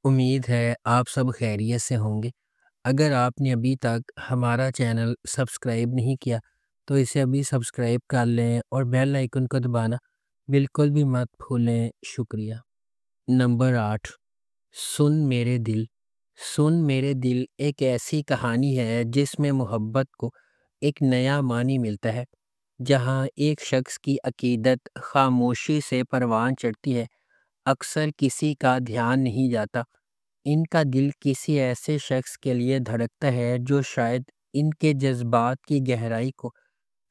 امید ہے آپ سب خیریت سے ہوں گے۔ اگر آپ نے ابھی تک ہمارا چینل سبسکرائب نہیں کیا تو اسے ابھی سبسکرائب کر لیں اور بیل آئیکن کو دبانا بالکل بھی مت بھولیں۔ شکریہ۔ نمبر 8، سن میرے دل۔ سن میرے دل ایک ایسی کہانی ہے جس میں محبت کو ایک نیا معنی ملتا ہے۔ جہاں ایک شخص کی عقیدت خاموشی سے پروان چڑھتی ہے، اکثر کسی کا دھیان نہیں جاتا۔ ان کا دل کسی ایسے شخص کے لیے دھڑکتا ہے جو شاید ان کے جذبات کی گہرائی کو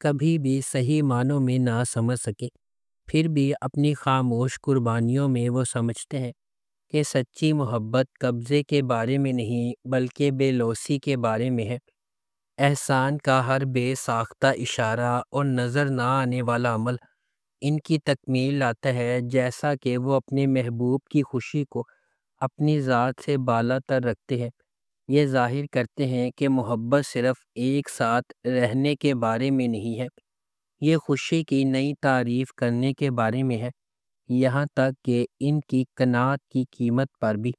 کبھی بھی صحیح معنوں میں نہ سمجھ سکے، پھر بھی اپنی خاموش قربانیوں میں وہ سمجھتے ہیں کہ سچی محبت قبضے کے بارے میں نہیں بلکہ بے لوثی کے بارے میں ہے۔ احسان کا ہر بے ساختہ اشارہ اور نظر نہ آنے والا عمل ان کی تکمیل لاتا ہے، جیسا کہ وہ اپنے محبوب کی خوشی کو اپنی ذات سے بالا تر رکھتے ہیں۔ یہ ظاہر کرتے ہیں کہ محبت صرف ایک ساتھ رہنے کے بارے میں نہیں ہے، یہ خوشی کی نئی تعریف کرنے کے بارے میں ہے۔ یہاں تک کہ ان کی قناعت کی قیمت پر بھی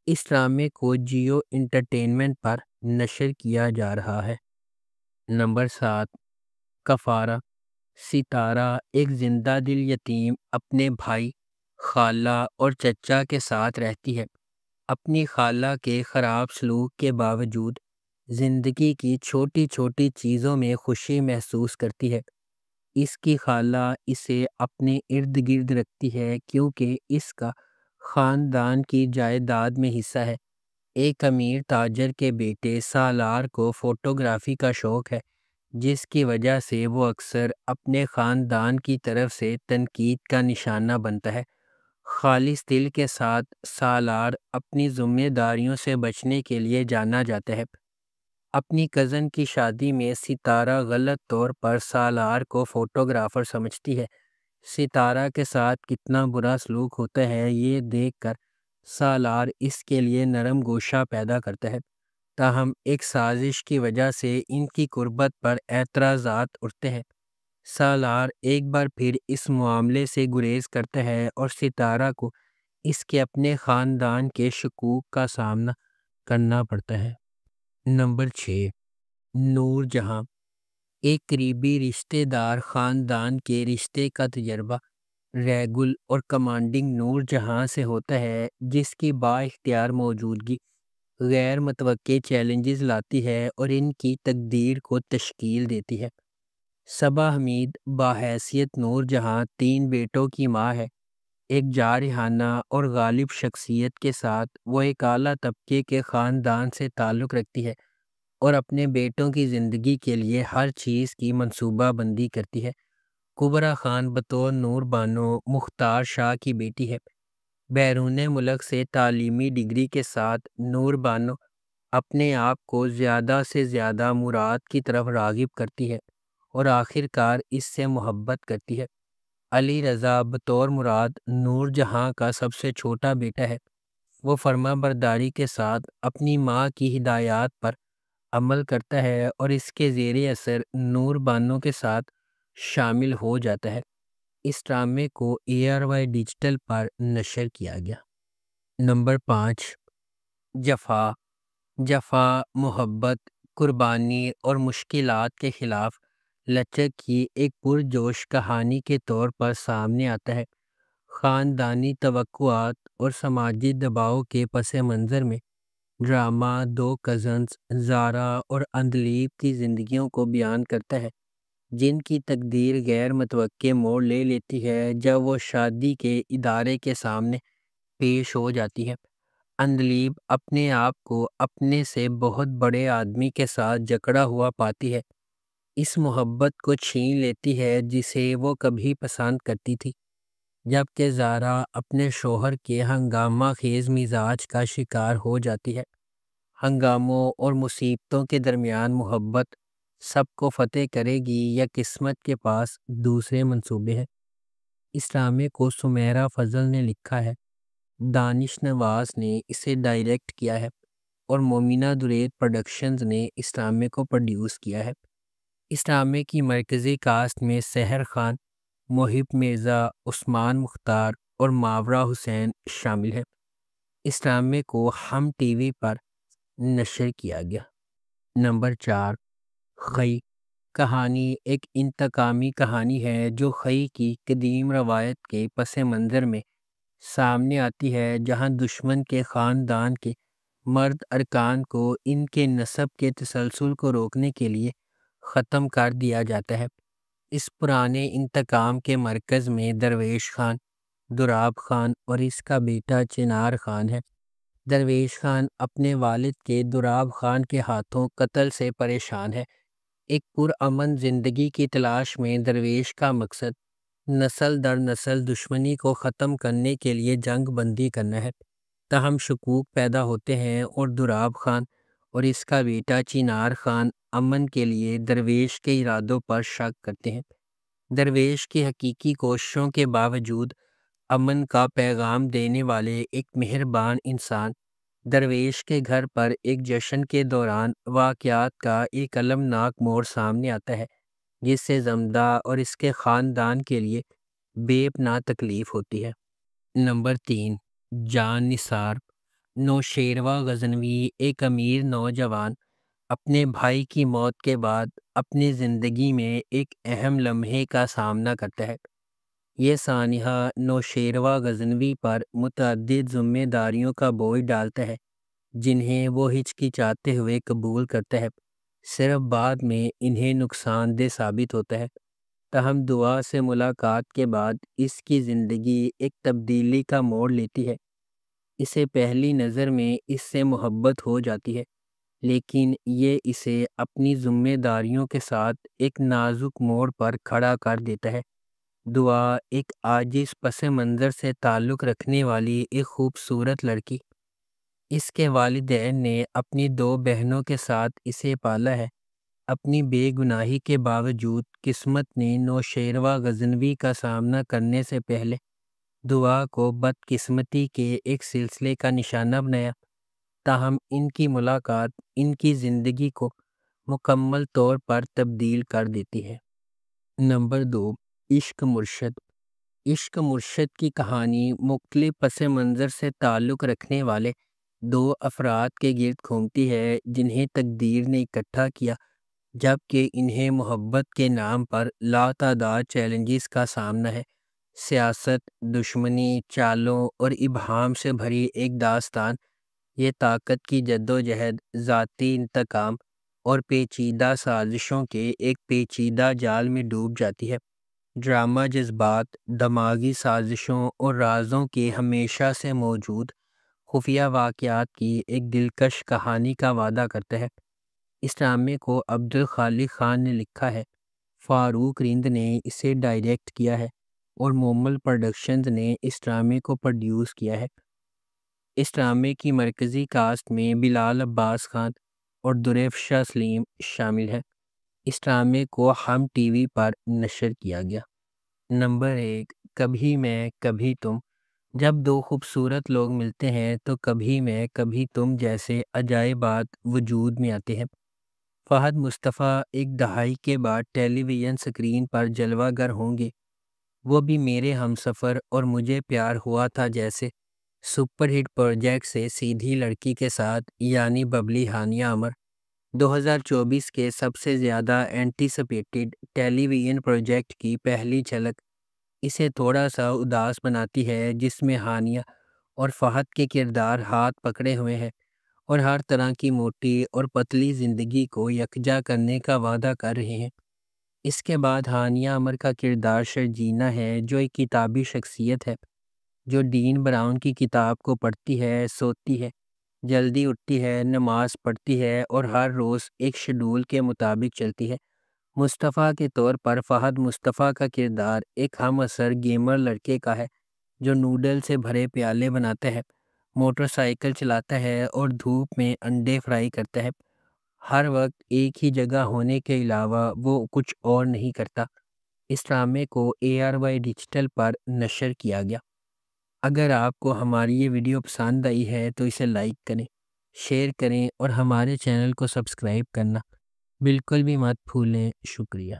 اس ڈرامے کو جیو انٹرٹینمنٹ پر نشر کیا جا رہا ہے۔ نمبر 7، کفارہ۔ ستارہ ایک زندہ دل یتیم اپنے بھائی، خالہ اور چچا کے ساتھ رہتی ہے۔ اپنی خالہ کے خراب سلوک کے باوجود زندگی کی چھوٹی چھوٹی چیزوں میں خوشی محسوس کرتی ہے۔ اس کی خالہ اسے اپنے ارد گرد رکھتی ہے کیونکہ اس کا خاندان کی جائیداد میں حصہ ہے۔ ایک امیر تاجر کے بیٹے سالار کو فوٹوگرافی کا شوق ہے، جس کی وجہ سے وہ اکثر اپنے خاندان کی طرف سے تنقید کا نشانہ بنتا ہے۔ خالص دل کے ساتھ سالار اپنی ذمہ داریوں سے بچنے کے لیے جانا جاتا ہے۔ اپنی کزن کی شادی میں ستارہ غلط طور پر سالار کو فوٹوگرافر سمجھتی ہے۔ ستارہ کے ساتھ کتنا برا سلوک ہوتا ہے یہ دیکھ کر سالار اس کے لیے نرم گوشہ پیدا کرتا ہے، تاہم ایک سازش کی وجہ سے ان کی قربت پر اعتراضات اٹھتے ہیں۔ سالار ایک بار پھر اس معاملے سے گریز کرتا ہے اور ستارہ کو اس کے اپنے خاندان کے شکوک کا سامنا کرنا پڑتا ہے۔ نمبر 6، نور جہاں۔ ایک قریبی رشتہ دار خاندان کے رشتے کا تجربہ ریگل اور کمانڈنگ نور جہاں سے ہوتا ہے، جس کی با اختیار موجودگی غیر متوقع چیلنجز لاتی ہے اور ان کی تقدیر کو تشکیل دیتی ہے۔ صبا حمید بحیثیت نور جہاں 3 بیٹوں کی ماں ہے۔ ایک جارحانہ اور غالب شخصیت کے ساتھ وہ ایک اعلیٰ طبقے کے خاندان سے تعلق رکھتی ہے اور اپنے بیٹوں کی زندگی کے لیے ہر چیز کی منصوبہ بندی کرتی ہے۔ کبرا خان بطور نور بانو مختار شاہ کی بیٹی ہے۔ بیرون ملک سے تعلیمی ڈگری کے ساتھ نور بانو اپنے آپ کو زیادہ سے زیادہ مراد کی طرف راغب کرتی ہے اور آخر کار اس سے محبت کرتی ہے۔ علی رضا بطور مراد نور جہاں کا سب سے چھوٹا بیٹا ہے۔ وہ فرما برداری کے ساتھ اپنی ماں کی ہدایات پر عمل کرتا ہے اور اس کے زیر اثر نور بانو کے ساتھ شامل ہو جاتا ہے۔ اس ڈرامے کو ARY ڈیجیٹل پر نشر کیا گیا۔ نمبر 5، جفا۔ جفا محبت، قربانی اور مشکلات کے خلاف لچک کی ایک پرجوش کہانی کے طور پر سامنے آتا ہے۔ خاندانی توقعات اور سماجی دباؤ کے پس منظر میں ڈرامہ 2 کزنز زارا اور اندلیب کی زندگیوں کو بیان کرتا ہے، جن کی تقدیر غیر متوقع موڑ لے لیتی ہے جب وہ شادی کے ادارے کے سامنے پیش ہو جاتی ہے۔ اندلیب اپنے آپ کو اپنے سے بہت بڑے آدمی کے ساتھ جکڑا ہوا پاتی ہے، اس محبت کو چھین لیتی ہے جسے وہ کبھی پسند کرتی تھی، جبکہ زارا اپنے شوہر کے ہنگامہ خیز مزاج کا شکار ہو جاتی ہے۔ ہنگاموں اور مصیبتوں کے درمیان محبت سب کو فتح کرے گی یا قسمت کے پاس دوسرے منصوبے ہیں؟ اس ڈرامے کو سمیرہ فضل نے لکھا ہے، دانش نواز نے اسے ڈائریکٹ کیا ہے اور مومنہ درید پروڈکشنز نے اس ڈرامے کو پروڈیوس کیا ہے۔ اس ڈرامے کی مرکزی کاسٹ میں سحر خان، محب مرزا، عثمان مختار اور ماورا حسین شامل ہیں۔ اس ڈرامے کو ہم ٹی وی پر نشر کیا گیا۔ نمبر 4، خئی۔ کہانی ایک انتقامی کہانی ہے جو خئی کی قدیم روایت کے پس منظر میں سامنے آتی ہے، جہاں دشمن کے خاندان کے مرد ارکان کو ان کے نسب کے تسلسل کو روکنے کے لیے ختم کر دیا جاتا ہے۔ اس پرانے انتقام کے مرکز میں درویش خان، دوراب خان اور اس کا بیٹا چنار خان ہے۔ درویش خان اپنے والد کے دوراب خان کے ہاتھوں قتل سے پریشان ہے۔ ایک پرامن زندگی کی تلاش میں درویش کا مقصد نسل در نسل دشمنی کو ختم کرنے کے لیے جنگ بندی کرنا ہے۔ تاہم شکوک پیدا ہوتے ہیں اور دوراب خان اور اس کا بیٹا چنار خان امن کے لیے درویش کے ارادوں پر شک کرتے ہیں۔ درویش کی حقیقی کوششوں کے باوجود امن کا پیغام دینے والے ایک مہربان انسان درویش کے گھر پر ایک جشن کے دوران واقعات کا ایک المناک موڑ سامنے آتا ہے، جس سے زمدہ اور اس کے خاندان کے لیے بے پناہ تکلیف ہوتی ہے۔ نمبر 3، جان نثار۔ نوشیروہ غزنوی ایک امیر نوجوان اپنے بھائی کی موت کے بعد اپنی زندگی میں ایک اہم لمحے کا سامنا کرتا ہے۔ یہ سانحہ نوشیروہ غزنوی پر متعدد ذمہ داریوں کا بوجھ ڈالتا ہے، جنہیں وہ ہچکچاتے ہوئے قبول کرتا ہے، صرف بعد میں انہیں نقصان دہ ثابت ہوتا ہے۔ تاہم دعا سے ملاقات کے بعد اس کی زندگی ایک تبدیلی کا موڑ لیتی ہے۔ اسے پہلی نظر میں اس سے محبت ہو جاتی ہے، لیکن یہ اسے اپنی ذمہ داریوں کے ساتھ ایک نازک موڑ پر کھڑا کر دیتا ہے۔ دعا ایک عاجز پس منظر سے تعلق رکھنے والی ایک خوبصورت لڑکی۔ اس کے والدین نے اپنی 2 بہنوں کے ساتھ اسے پالا ہے۔ اپنی بے گناہی کے باوجود قسمت نے نوشیروہ غزنوی کا سامنا کرنے سے پہلے دعا کو بدقسمتی کے ایک سلسلے کا نشانہ بنایا۔ تاہم ان کی ملاقات ان کی زندگی کو مکمل طور پر تبدیل کر دیتی ہے۔ نمبر 2، عشق مرشد۔ عشق مرشد کی کہانی مختلف پس منظر سے تعلق رکھنے والے 2 افراد کے گرد گھومتی ہے، جنہیں تقدیر نے اکٹھا کیا جبکہ انہیں محبت کے نام پر لاتعداد چیلنجز کا سامنا ہے۔ سیاست، دشمنی، چالوں اور ابہام سے بھری ایک داستان یہ طاقت کی جدوجہد، ذاتی انتقام اور پیچیدہ سازشوں کے ایک پیچیدہ جال میں ڈوب جاتی ہے۔ ڈرامہ جذبات، دماغی سازشوں اور رازوں کے ہمیشہ سے موجود خفیہ واقعات کی ایک دلکش کہانی کا وعدہ کرتا ہے۔ اس ڈرامے کو عبدالخالق خان نے لکھا ہے، فاروق رند نے اسے ڈائریکٹ کیا ہے اور مومل پروڈکشنز نے اس ڈرامے کو پروڈیوس کیا ہے۔ اس ڈرامے کی مرکزی کاسٹ میں بلال عباس خان اور درافشاں سلیم شامل ہیں۔ اس ڈرامے کو ہم ٹی وی پر نشر کیا گیا۔ نمبر 1، کبھی میں کبھی تم۔ جب 2 خوبصورت لوگ ملتے ہیں تو کبھی میں کبھی تم جیسے عجائبات وجود میں آتے ہیں۔ فہد مصطفیٰ ایک دہائی کے بعد ٹیلی ویژن سکرین پر جلوہ گر ہوں گے۔ وہ بھی میرے ہمسفر اور مجھے پیار ہوا تھا جیسے سپر ہٹ پروجیکٹ سے سیدھی لڑکی کے ساتھ، یعنی ببلی ہانیہ عمر، 2024 کے سب سے زیادہ اینٹیسپیٹڈ ٹیلی ویژن پروجیکٹ کی پہلی جھلک اسے تھوڑا سا اداس بناتی ہے، جس میں ہانیہ اور فہد کے کردار ہاتھ پکڑے ہوئے ہیں اور ہر طرح کی موٹی اور پتلی زندگی کو یکجا کرنے کا وعدہ کر رہے ہیں۔ اس کے بعد ہانیہ عمر کا کردار شرجینہ ہے، جو ایک کتابی شخصیت ہے جو ڈین براؤن کی کتاب کو پڑھتی ہے، سوتی ہے، جلدی اٹھتی ہے، نماز پڑھتی ہے اور ہر روز ایک شیڈول کے مطابق چلتی ہے۔ مصطفیٰ کے طور پر فہد مصطفیٰ کا کردار ایک ہم عصر گیمر لڑکے کا ہے جو نوڈل سے بھرے پیالے بناتا ہے، موٹر سائیکل چلاتا ہے اور دھوپ میں انڈے فرائی کرتا ہے۔ ہر وقت ایک ہی جگہ ہونے کے علاوہ وہ کچھ اور نہیں کرتا۔ اس ڈرامے کو ARY ڈیجیٹل پر نشر کیا گیا۔ اگر آپ کو ہماری یہ ویڈیو پسند آئی ہے تو اسے لائک کریں، شیئر کریں اور ہمارے چینل کو سبسکرائب کرنا بالکل بھی مت بھولیں۔ شکریہ۔